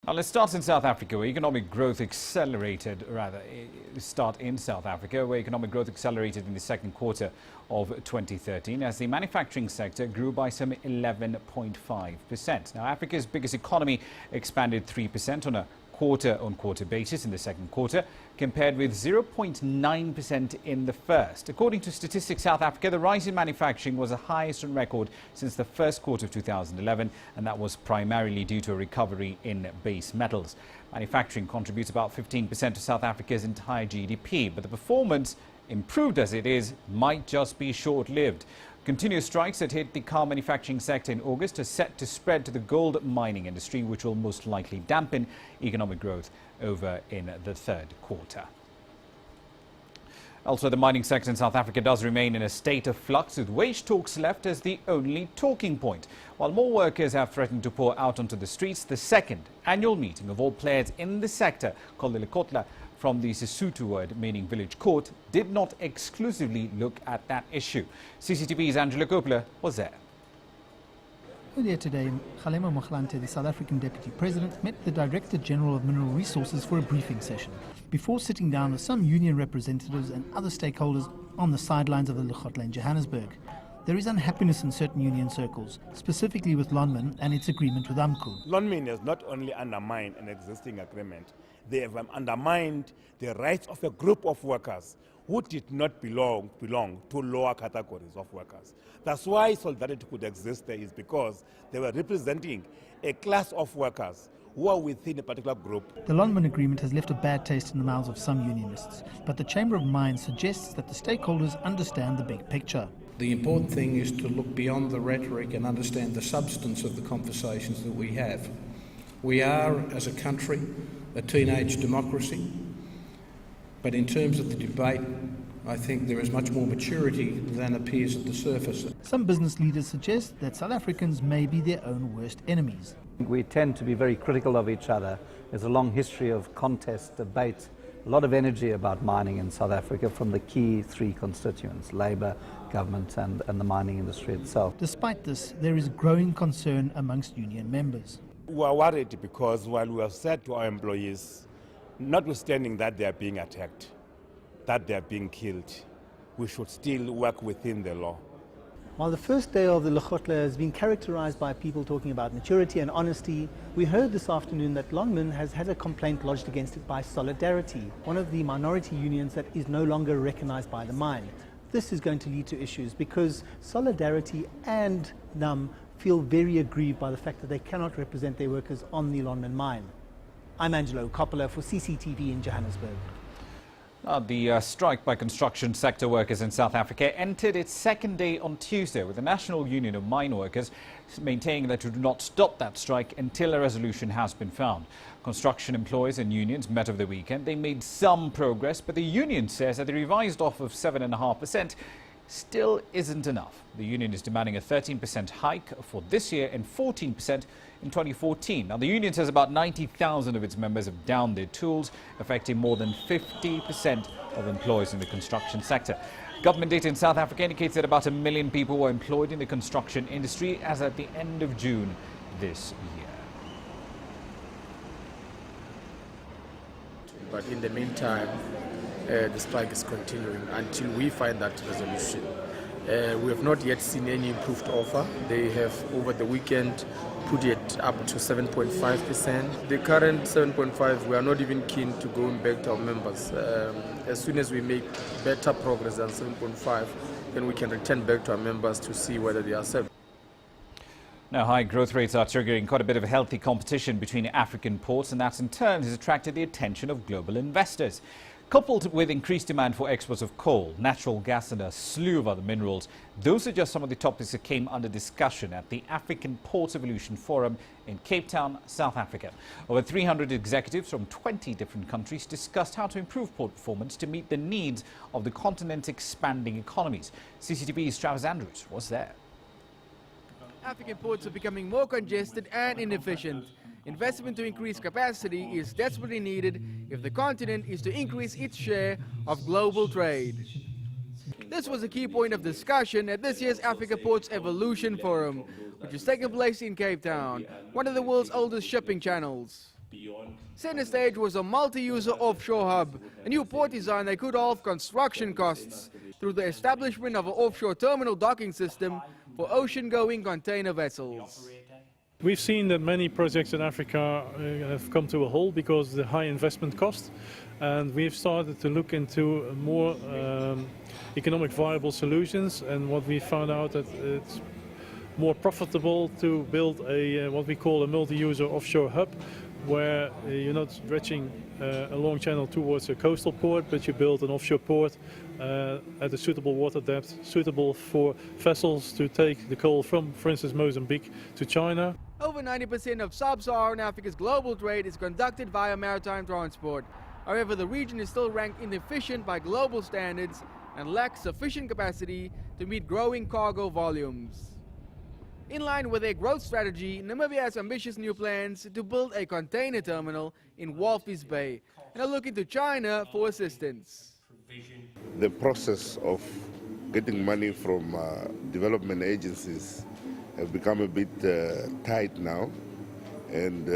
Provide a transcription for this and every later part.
Now let's start in South Africa, where economic growth accelerated in the second quarter of 2013 as the manufacturing sector grew by some 11.5%. Now, Africa's biggest economy expanded 3% on a quarter-on-quarter basis in the second quarter, compared with 0.9% in the first. According to Statistics South Africa, the rise in manufacturing was the highest on record since the first quarter of 2011, and that was primarily due to a recovery in base metals. Manufacturing contributes about 15% of South Africa's entire GDP, but the performance, improved as it is, might just be short-lived. Continuous strikes that hit the car manufacturing sector in August are set to spread to the gold mining industry, which will most likely dampen economic growth over in the third quarter. Also, the mining sector in South Africa does remain in a state of flux, with wage talks left as the only talking point. While more workers have threatened to pour out onto the streets, the second annual meeting of all players in the sector, called the Lekotla, from the Sesotho word meaning village court, did not exclusively look at that issue. CCTV's Angela Kopler was there. Earlier today, Kgalema Motlanthe, the South African Deputy President, met the Director General of Mineral Resources for a briefing session before sitting down with some union representatives and other stakeholders on the sidelines of the Lekotla in Johannesburg. There is unhappiness in certain union circles, specifically with Lonmin and its agreement with AMCU. Lonmin has not only undermined an existing agreement, they have undermined the rights of a group of workers who did not belong to lower categories of workers. That's why solidarity could exist there, is because they were representing a class of workers who are within a particular group. The Lonmin agreement has left a bad taste in the mouths of some unionists, but the Chamber of Mines suggests that the stakeholders understand the big picture. The important thing is to look beyond the rhetoric and understand the substance of the conversations that we have. We are, as a country, a teenage democracy, but in terms of the debate, I think there is much more maturity than appears at the surface. Some business leaders suggest that South Africans may be their own worst enemies. We tend to be very critical of each other. There's a long history of contest, debate, a lot of energy about mining in South Africa from the key three constituents, labour, government and the mining industry itself. Despite this, there is growing concern amongst union members. We are worried because while we have said to our employees, notwithstanding that they are being attacked, that they are being killed, we should still work within the law. While the first day of the Lekotla has been characterized by people talking about maturity and honesty, we heard this afternoon that Lonmin has had a complaint lodged against it by Solidarity, one of the minority unions that is no longer recognized by the mine. This is going to lead to issues because Solidarity and NUM feel very aggrieved by the fact that they cannot represent their workers on the Lonmin mine. I'm Angelo Coppola for CCTV in Johannesburg. The strike by construction sector workers in South Africa entered its second day on Tuesday, with the National Union of Mine Workers maintaining that it would not stop that strike until a resolution has been found. Construction employers and unions met over the weekend. They made some progress, but the union says that the revised offer of 7.5% still isn't enough. The union is demanding a 13% hike for this year and 14% in 2014. Now, the union says about 90,000 of its members have downed their tools, affecting more than 50% of employees in the construction sector. Government data in South Africa indicates that about 1 million people were employed in the construction industry as at the end of June this year. But in the meantime, the strike is continuing until we find that resolution. We have not yet seen any improved offer. They have, over the weekend, put it up to 7.5%. The current 7.5%, we are not even keen to go back to our members. As soon as we make better progress than 7.5%, then we can return back to our members to see whether they accept. Now, high growth rates are triggering quite a bit of healthy competition between African ports, and that in turn has attracted the attention of global investors. Coupled with increased demand for exports of coal, natural gas and a slew of other minerals, those are just some of the topics that came under discussion at the African Ports Evolution Forum in Cape Town, South Africa. Over 300 executives from 20 different countries discussed how to improve port performance to meet the needs of the continent's expanding economies. CCTV's Travis Andrews was there. African ports are becoming more congested and inefficient. Investment to increase capacity is desperately needed if the continent is to increase its share of global trade. This was a key point of discussion at this year's Africa Ports Evolution Forum, which is taking place in Cape Town, one of the world's oldest shipping channels. Center stage was a multi-user offshore hub, a new port design that could halve construction costs through the establishment of an offshore terminal docking system for ocean-going container vessels. We've seen that many projects in Africa have come to a halt because of the high investment cost, and we've started to look into more economic viable solutions, and what we found out that it's more profitable to build a what we call a multi-user offshore hub, where you're not stretching a long channel towards a coastal port, but you build an offshore port at a suitable water depth, suitable for vessels to take the coal from, for instance, Mozambique to China. Over 90% of sub-Saharan Africa's global trade is conducted via maritime transport. However, the region is still ranked inefficient by global standards and lacks sufficient capacity to meet growing cargo volumes. In line with their growth strategy, Namibia has ambitious new plans to build a container terminal in Walvis Bay and are looking to China for assistance. The process of getting money from development agencies have become a bit tight now, and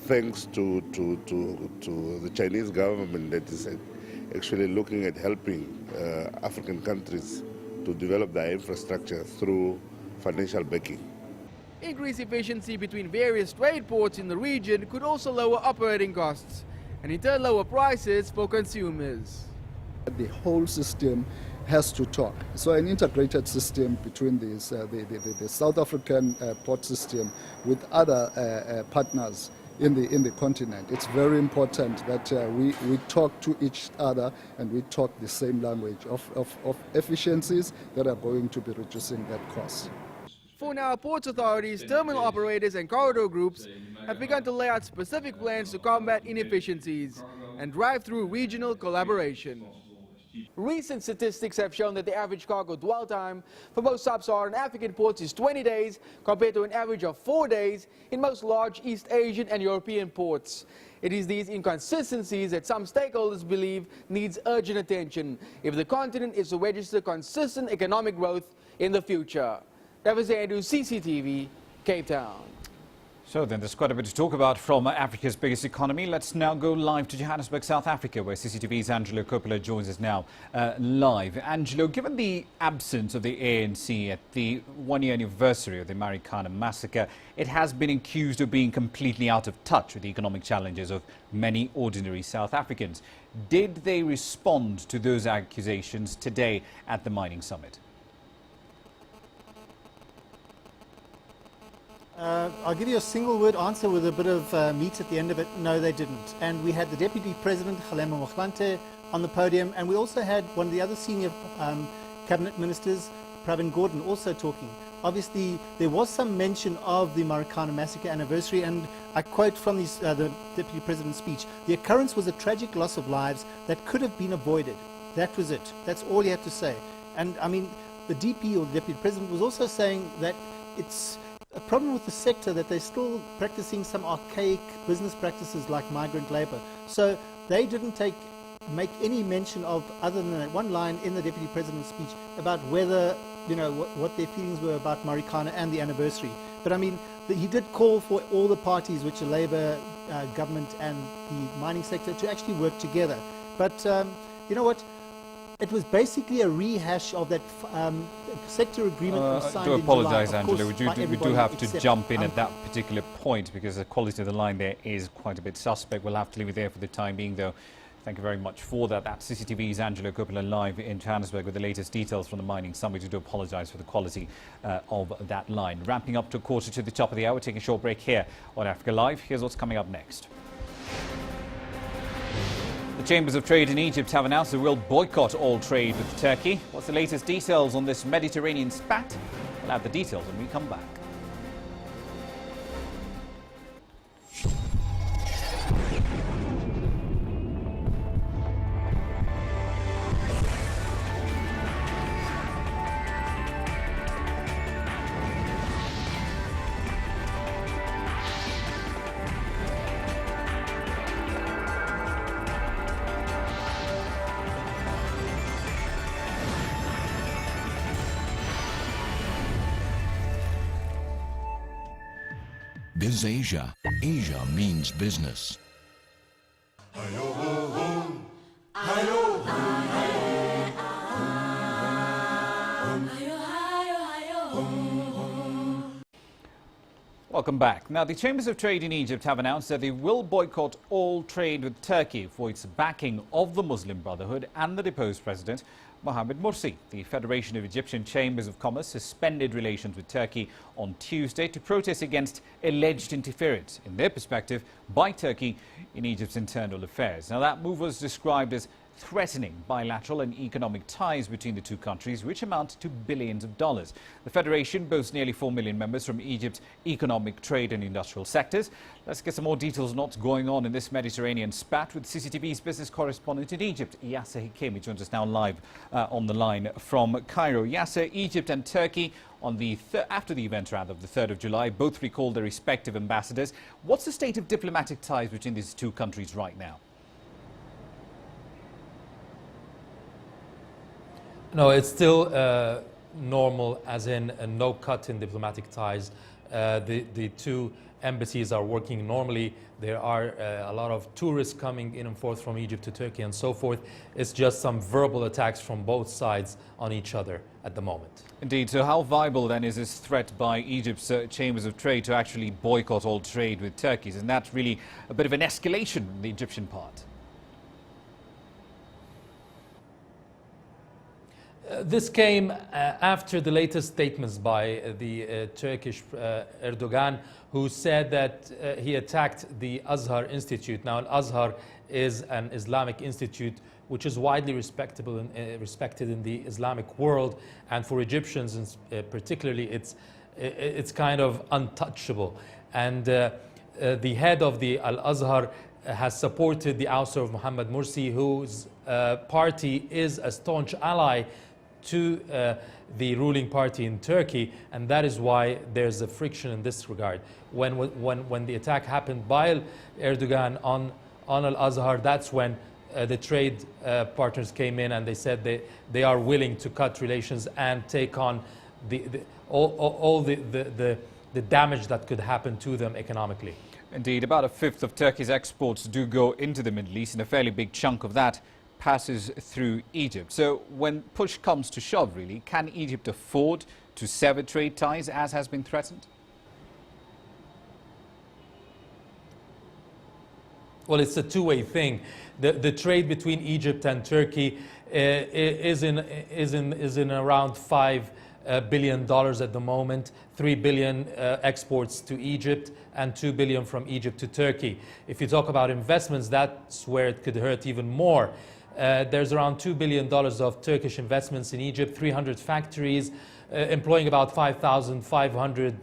thanks to the Chinese government that is actually looking at helping African countries to develop their infrastructure through financial backing. Increased efficiency between various trade ports in the region could also lower operating costs and in turn lower prices for consumers. The whole system has to talk. So an integrated system between these, the South African port system with other partners in the continent. It's very important that we talk to each other and we talk the same language of efficiencies that are going to be reducing that cost. For now, ports authorities, terminal operators and corridor groups have begun to lay out specific plans to combat inefficiencies and drive through regional collaboration. Recent statistics have shown that the average cargo dwell time for most sub-Saharan African ports is 20 days compared to an average of 4 days in most large East Asian and European ports. It is these inconsistencies that some stakeholders believe needs urgent attention if the continent is to register consistent economic growth in the future. Davizedu, CCTV, Cape Town. So then there's quite a bit to talk about from Africa's biggest economy. Let's now go live to Johannesburg, South Africa, where CCTV's Angelo Coppola joins us now live. Angelo, given the absence of the ANC at the one-year anniversary of the Marikana massacre, it has been accused of being completely out of touch with the economic challenges of many ordinary South Africans. Did they respond to those accusations today at the mining summit? I'll give you a single-word answer with a bit of meat at the end of it. No, they didn't. And we had the Deputy President, Kgalema Motlanthe, on the podium, and we also had one of the other senior cabinet ministers, Pravin Gordhan, also talking. Obviously, there was some mention of the Marikana massacre anniversary, and I quote from the Deputy President's speech, "The occurrence was a tragic loss of lives that could have been avoided." That was it. That's all he had to say. And I mean, the DP, or the Deputy President, was also saying that it's a problem with the sector that they're still practicing some archaic business practices like migrant labor. So they didn't make any mention of, other than that one line in the Deputy President's speech, about whether, you know, what their feelings were about Marikana and the anniversary. But I mean, he did call for all the parties, which are Labour, government and the mining sector, to actually work together. But you know what? It was basically a rehash of that sector agreement we signed do in apologise, July. Angela. We do have to jump in at that particular point because the quality of the line there is quite a bit suspect. We'll have to leave it there for the time being, though. Thank you very much for that. That's CCTV's Angelo Coppola live in Johannesburg with the latest details from the mining summit. We do apologise for the quality of that line. Ramping up to a quarter to the top of the hour. Taking a short break here on Africa Live. Here's what's coming up next. The Chambers of Trade in Egypt have announced they will boycott all trade with Turkey. What's the latest details on this Mediterranean spat? We'll have the details when we come back. Bizasia. Asia means business. Welcome back. Now, the Chambers of Trade in Egypt have announced that they will boycott all trade with Turkey for its backing of the Muslim Brotherhood and the deposed president, Mohamed Morsi. The Federation of Egyptian Chambers of Commerce suspended relations with Turkey on Tuesday to protest against alleged interference, in their perspective, by Turkey in Egypt's internal affairs. Now, that move was described as threatening bilateral and economic ties between the two countries, which amount to billions of dollars. The Federation boasts nearly 4 million members from Egypt's economic, trade and industrial sectors. Let's get some more details on what's going on in this Mediterranean spat with CCTV's business correspondent in Egypt, Yasser Hikemi, joins us now live on the line from Cairo. Yasser, Egypt and Turkey on the after the event of the 3rd of July both recalled their respective ambassadors. What's the state of diplomatic ties between these two countries right now? No, it's still normal, as in no cut in diplomatic ties. The two embassies are working normally. There are a lot of tourists coming in and forth from Egypt to Turkey and so forth. It's just some verbal attacks from both sides on each other at the moment. Indeed. So how viable then is this threat by Egypt's Chambers of Trade to actually boycott all trade with Turkey? Isn't that really a bit of an escalation on the Egyptian part? This came after the latest statements by the Turkish Erdogan, who said that he attacked the Azhar Institute. Now, Al-Azhar is an Islamic institute which is widely respected in the Islamic world, and for Egyptians particularly, it's kind of untouchable. And the head of the Al-Azhar has supported the ouster of Mohamed Morsi, whose party is a staunch ally to the ruling party in Turkey, and that is why there's a friction in this regard. When the attack happened by Erdogan on Al-Azhar, that's when the trade partners came in and they said they are willing to cut relations and take on all the damage that could happen to them economically. Indeed, about a fifth of Turkey's exports do go into the Middle East, and a fairly big chunk of that passes through Egypt. So when push comes to shove, really, can Egypt afford to sever trade ties as has been threatened? Well, it's a two-way thing. The trade between Egypt and Turkey is in around $5 billion at the moment. 3 billion exports to Egypt and 2 billion from Egypt to Turkey. If you talk about investments, that's where it could hurt even more. There's around $2 billion of Turkish investments in Egypt, 300 factories, employing about 5,500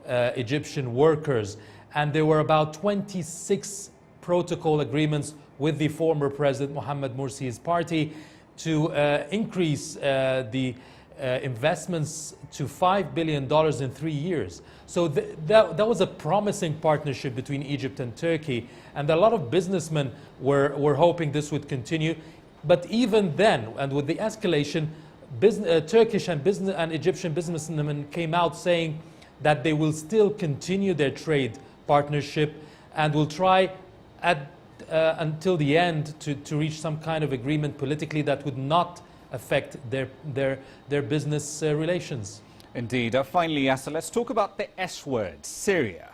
Egyptian workers. And there were about 26 protocol agreements with the former President Mohamed Morsi's party to increase the investments to $5 billion in 3 years. So that was a promising partnership between Egypt and Turkey. And a lot of businessmen were hoping this would continue. But even then, and with the escalation, Turkish and Egyptian businessmen came out saying that they will still continue their trade partnership and will try until the end to reach some kind of agreement politically that would not affect their business relations. Indeed. Finally, Yasser, let's talk about the S word, Syria.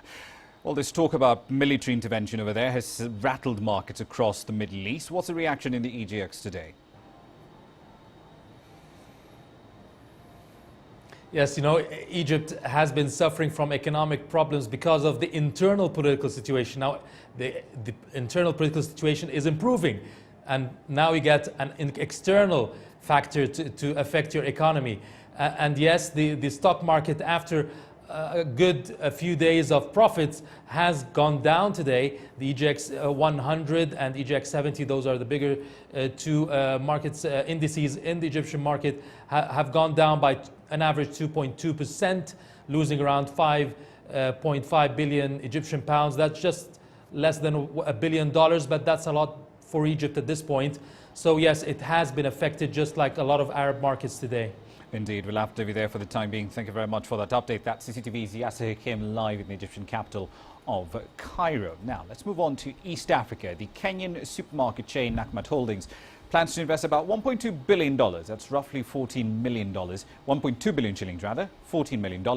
Well, this talk about military intervention over there has rattled markets across the Middle East. What's the reaction in the EGX today? Yes, you know, Egypt has been suffering from economic problems because of the internal political situation. Now, the internal political situation is improving, and now you get an external factor to affect your economy. And yes, the stock market, after a few days of profits, has gone down today. The EGX 100 and EGX 70, those are the bigger two markets indices in the Egyptian market, have gone down by an average 2.2%, losing around 5.5 billion Egyptian pounds. That's just less than $1 billion, but that's a lot for Egypt at this point. So yes, it has been affected just like a lot of Arab markets today. Indeed, we'll have to be there for the time being. Thank you very much for that update. That's CCTV's Yasser Hikemi live in the Egyptian capital of Cairo. Now, let's move on to East Africa. The Kenyan supermarket chain Nakumatt Holdings plans to invest about $1.2 billion, that's roughly $14 million, 1.2 billion shillings rather, $14 million,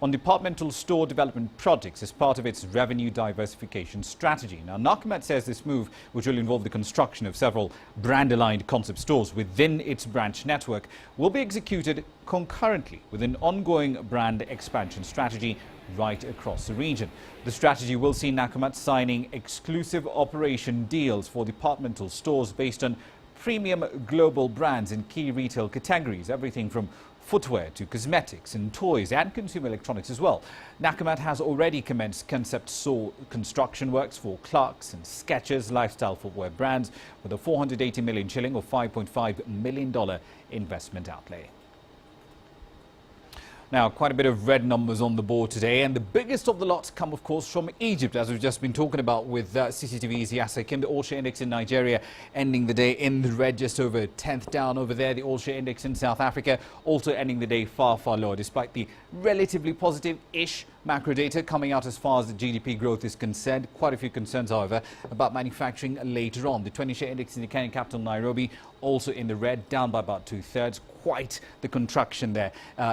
on departmental store development projects as part of its revenue diversification strategy. Now, Nakumatt says this move, which will involve the construction of several brand-aligned concept stores within its branch network, will be executed concurrently with an ongoing brand expansion strategy right across the region. The strategy will see Nakumatt signing exclusive operation deals for departmental stores based on premium global brands in key retail categories, everything from footwear to cosmetics and toys and consumer electronics as well. Nakumatt has already commenced concept store construction works for Clarks and Skechers lifestyle footwear brands with a 480 million shilling or $5.5 million investment outlay. Now, quite a bit of red numbers on the board today, and the biggest of the lots come, of course, from Egypt, as we've just been talking about with CCTV's Yasser Kim. The all-share index in Nigeria ending the day in the red, just over a tenth down over there. The all-share index in South Africa also ending the day far, far lower, despite the relatively positive-ish macro data coming out as far as the GDP growth is concerned. Quite a few concerns, however, about manufacturing later on. The 20-share index in the Kenyan capital, Nairobi, also in the red, down by about two-thirds. Quite the contraction there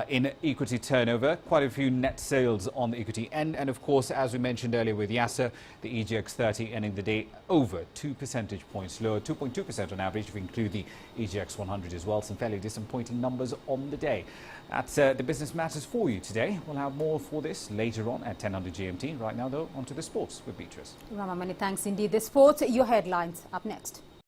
in equity turnover. Quite a few net sales on the equity end. And of course, as we mentioned earlier with Yasser, the EGX 30 ending the day over 2 percentage points lower, 2.2% on average if we include the EGX 100 as well. Some fairly disappointing numbers on the day. That's the business matters for you today. We'll have more for this later on at 10:00 GMT. Right now, though, onto the sports with Beatrice. Rama, many thanks indeed. The sports, your headlines up next.